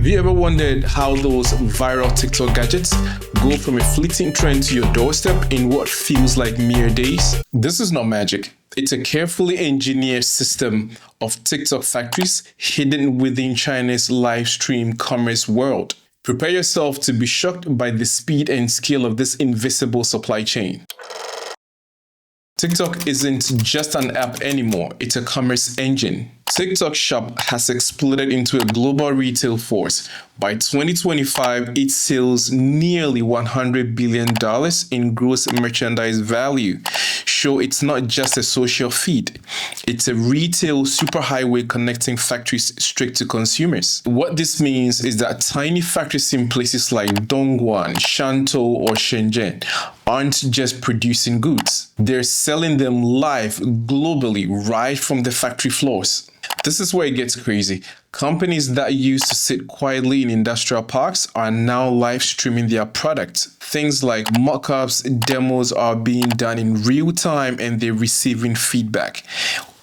Have you ever wondered how those viral TikTok gadgets go from a fleeting trend to your doorstep in what feels like mere days? This is not magic. It's a carefully engineered system of TikTok factories hidden within China's live stream commerce world. Prepare yourself to be shocked by the speed and scale of this invisible supply chain. TikTok isn't just an app anymore, it's a commerce engine. TikTok Shop has exploded into a global retail force. By 2025, it sells nearly $100 billion in gross merchandise value. So it's not just a social feed, it's a retail superhighway connecting factories straight to consumers. What this means is that tiny factories in places like Dongguan, Shantou, or Shenzhen aren't just producing goods. They're selling them live globally right from the factory floors. This is where it gets crazy. Companies that used to sit quietly in industrial parks are now live streaming their products. Things like mock-ups, demos are being done in real time and they're receiving feedback,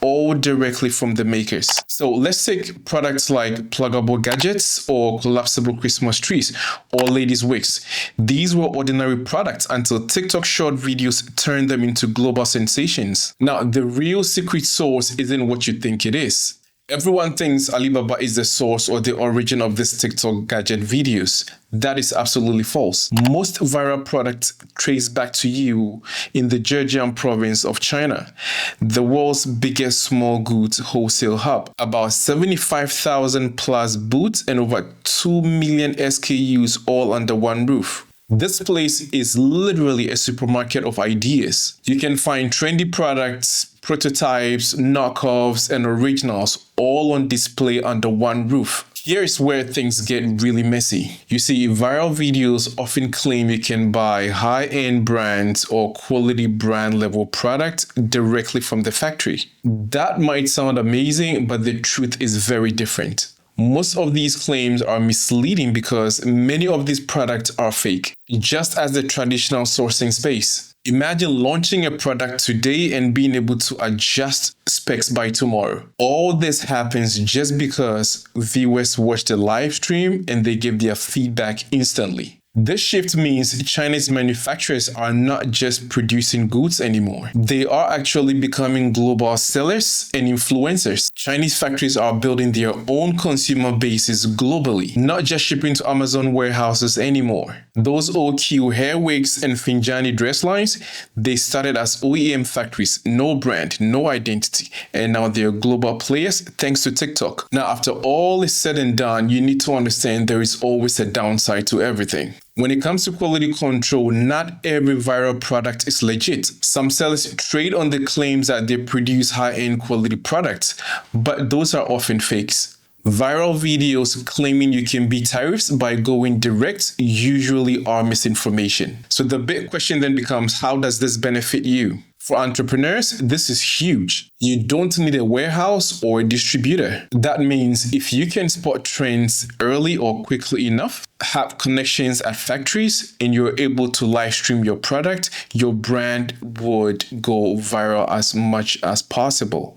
all directly from the makers. So let's take products like pluggable gadgets or collapsible Christmas trees or ladies' wigs. These were ordinary products until TikTok short videos turned them into global sensations. Now, the real secret sauce isn't what you think it is. Everyone thinks Alibaba is the source or the origin of these TikTok gadget videos. That is absolutely false. Most viral products trace back to you in the Zhejiang province of China, the world's biggest small goods wholesale hub. About 75,000 plus booths and over 2 million SKUs all under one roof. This place is literally a supermarket of ideas. You can find trendy products, prototypes, knockoffs, and originals all on display under one roof. Here is where things get really messy. You see, viral videos often claim you can buy high-end brands or quality brand level products directly from the factory. That might sound amazing, but the truth is very different. Most of these claims are misleading because many of these products are fake, just as the traditional sourcing space. Imagine launching a product today and being able to adjust specs by tomorrow. All this happens just because viewers watch the live stream and they give their feedback instantly. This shift means Chinese manufacturers are not just producing goods anymore. They are actually becoming global sellers and influencers. Chinese factories are building their own consumer bases globally, not just shipping to Amazon warehouses anymore. Those OQ hair wigs and Finjani dress lines, they started as OEM factories, no brand, no identity, and now they're global players thanks to TikTok. Now, after all is said and done, you need to understand there is always a downside to everything. When it comes to quality control, not every viral product is legit. Some sellers trade on the claims that they produce high-end quality products, but those are often fakes. Viral videos claiming you can beat tariffs by going direct usually are misinformation. So the big question then becomes, how does this benefit you? For entrepreneurs, this is huge. You don't need a warehouse or a distributor. That means if you can spot trends early or quickly enough, have connections at factories, and you're able to live stream your product, your brand would go viral as much as possible.